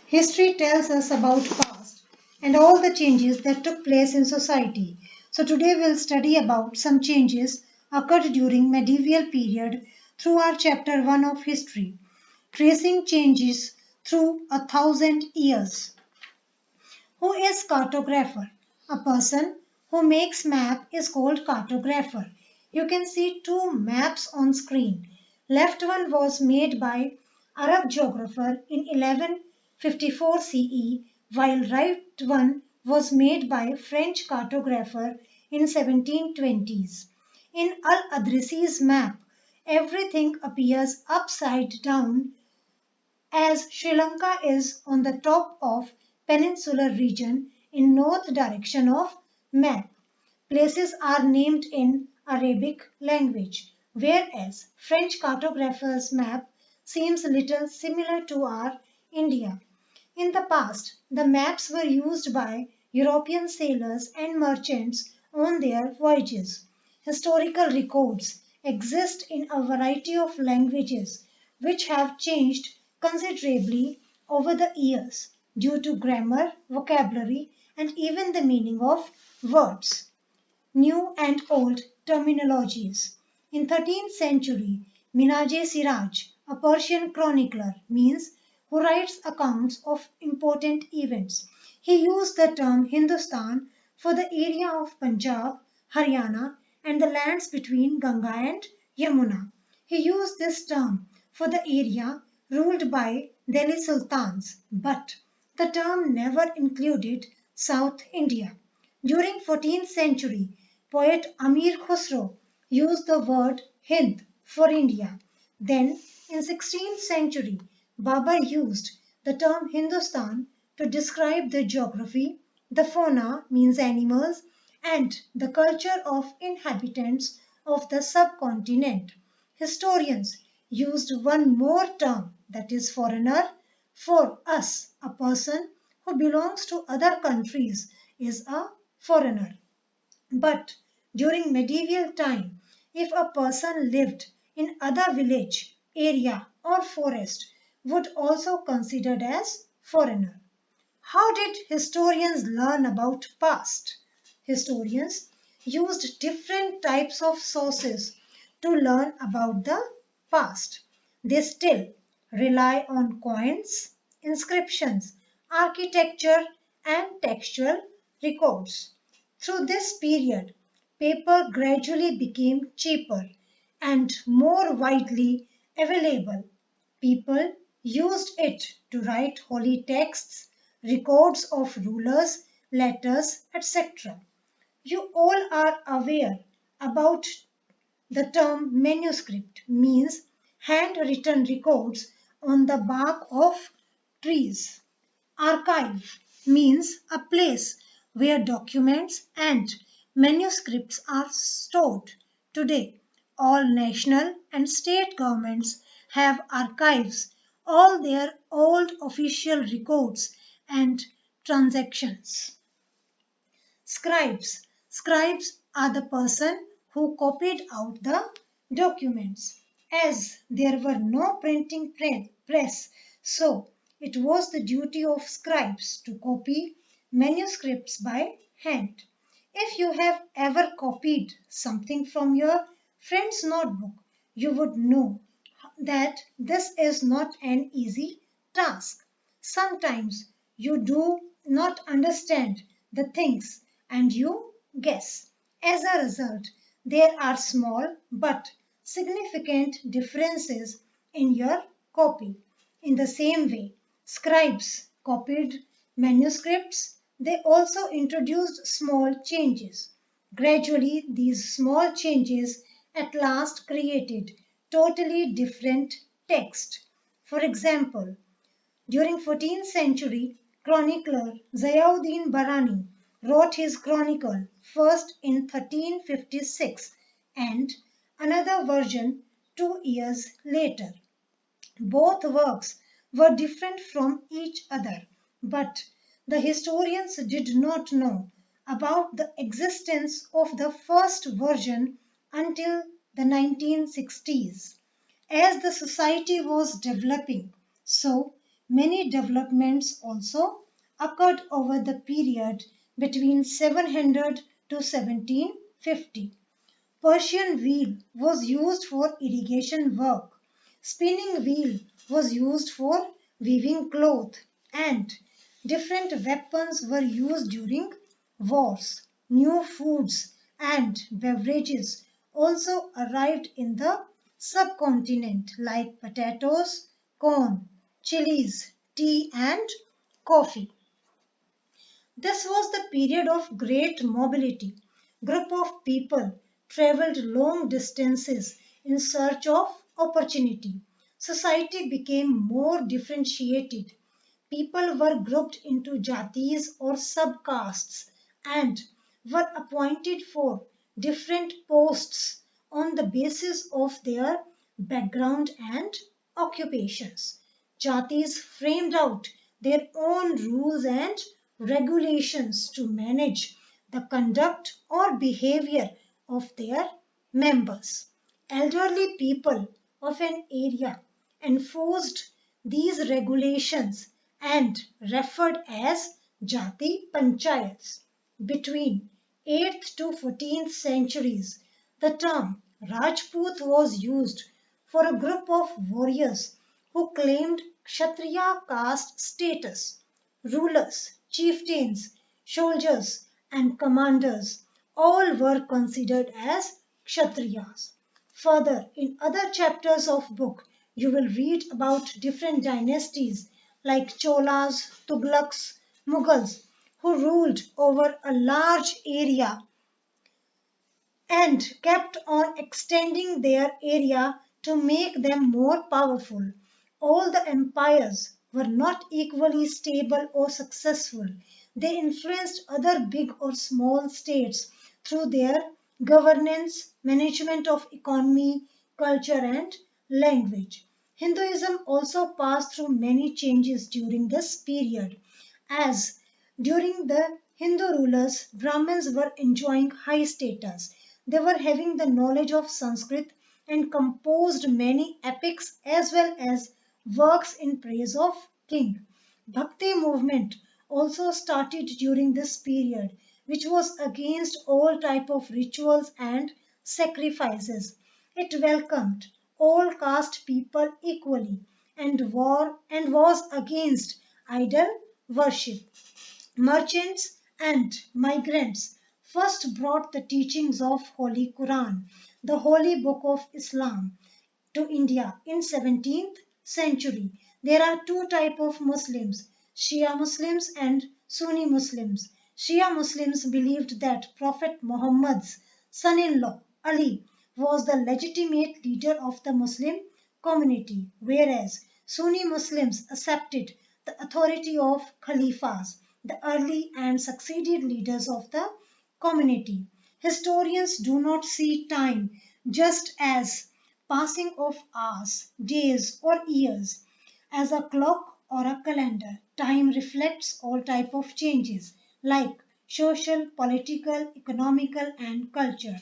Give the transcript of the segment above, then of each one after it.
History tells us about past and all the changes that took place in society. So today we'll study about some changes occurred during medieval period through our chapter 1 of history, tracing changes through 1,000 years. Who is cartographer? A person who makes map is called cartographer. You can see two maps on screen. Left one was made by Arab geographer in 1154 CE, while right one was made by French cartographer in 1720s. In Al-Adrisi's map, everything appears upside down as Sri Lanka is on the top of peninsular region in north direction of map. Places are named in Arabic language, whereas French cartographer's map seems little similar to our India. In the past, the maps were used by European sailors and merchants on their voyages. Historical records exist in a variety of languages which have changed considerably over the years due to grammar, vocabulary, and even the meaning of words. New and old terminologies. In 13th century, Minaj Siraj, a Persian chronicler, means who writes accounts of important events. He used the term Hindustan for the area of Punjab, Haryana, and the lands between Ganga and Yamuna. He used this term for the area ruled by Delhi sultans, but the term never included South India. During 14th century, poet Amir Khusro used the word Hind for India. Then, in 16th century, Babur used the term Hindustan to describe the geography, the fauna means animals, and the culture of inhabitants of the subcontinent. Historians used one more term, that is foreigner, for us. A person who belongs to other countries is a foreigner. But during medieval time, if a person lived in other village, area or forest, would also considered as foreigner. How did historians learn about past? Historians used different types of sources to learn about the past. They still rely on coins, inscriptions, architecture, and textual records. Through this period, paper gradually became cheaper and more widely available. People used it to write holy texts, records of rulers, letters, etc. You all are aware about the term manuscript means handwritten records on the bark of trees. Archive means a place where documents and manuscripts are stored. Today, all national and state governments have archives, all their old official records and transactions. Scribes. Scribes are the person who copied out the documents. As there were no printing press, so it was the duty of scribes to copy manuscripts by hand. If you have ever copied something from your friend's notebook, you would know that this is not an easy task. Sometimes you do not understand the things and you guess. As a result, there are small but significant differences in your copy. In the same way, scribes copied manuscripts, they also introduced small changes. Gradually, these small changes at last created totally different text. For example, during 14th century, chronicler Ziauddin Barani wrote his chronicle first in 1356 and another version 2 years later. Both works were different from each other, but the historians did not know about the existence of the first version until the 1960s. As the society was developing, so Many developments also occurred over the period between 700 to 1750. Persian wheel was used for irrigation work. Spinning wheel was used for weaving cloth, and different weapons were used during wars. New foods and beverages also arrived in the subcontinent like potatoes, corn, chilies, tea and coffee. This was the period of great mobility. Group of people traveled long distances in search of opportunity. Society became more differentiated. People were grouped into jatis or subcastes and were appointed for different posts on the basis of their background and occupations. Jatis framed out their own rules and regulations to manage the conduct or behavior of their members. Elderly people of an area enforced these regulations and referred as Jati Panchayats. Between 8th to 14th centuries, the term Rajput was used for a group of warriors who claimed Kshatriya caste status. Rulers, chieftains, soldiers, and commanders all were considered as Kshatriyas. Further, in other chapters of book, you will read about different dynasties like Cholas, Tughlaqs, Mughals, who ruled over a large area and kept on extending their area to make them more powerful. All the empires were not equally stable or successful. They influenced other big or small states through their governance, management of economy, culture, and language. Hinduism also passed through many changes during this period, as during the Hindu rulers, Brahmins were enjoying high status. They were having the knowledge of Sanskrit and composed many epics as well as works in praise of king. Bhakti movement also started during this period, which was against all type of rituals and sacrifices. It welcomed all caste people equally and was against idol worship. Merchants and migrants first brought the teachings of Holy Quran, the holy book of Islam, to India in 17th century. There are two type of Muslims, Shia Muslims and Sunni Muslims. Shia Muslims believed that Prophet Muhammad's son-in-law Ali was the legitimate leader of the Muslim community, whereas Sunni Muslims accepted the authority of Khalifas, the early and succeeded leaders of the community. Historians do not see time just as passing of hours, days, or years. As a clock or a calendar, time reflects all type of changes like social, political, economical, and culture.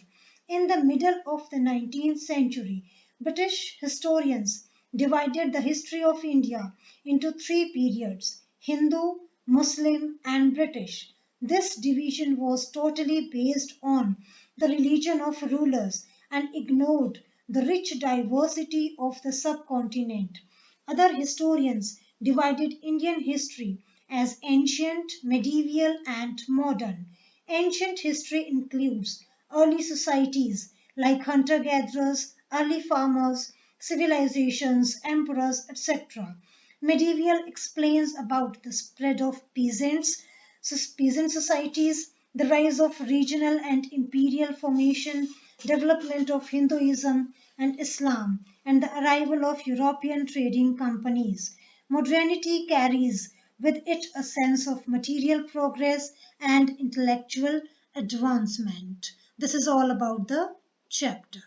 In the middle of the 19th century, British historians divided the history of India into three periods: Hindu, Muslim, and British. This division was totally based on the religion of rulers and ignored the rich diversity of the subcontinent. Other historians divided Indian history as ancient, medieval, and modern. Ancient history includes early societies like hunter gatherers, early farmers, civilizations, emperors, etc. Medieval explains about the spread of peasant societies, the rise of regional and imperial formation, development of Hinduism and Islam, and the arrival of European trading companies. Modernity carries with it a sense of material progress and intellectual advancement. This is all about the chapter.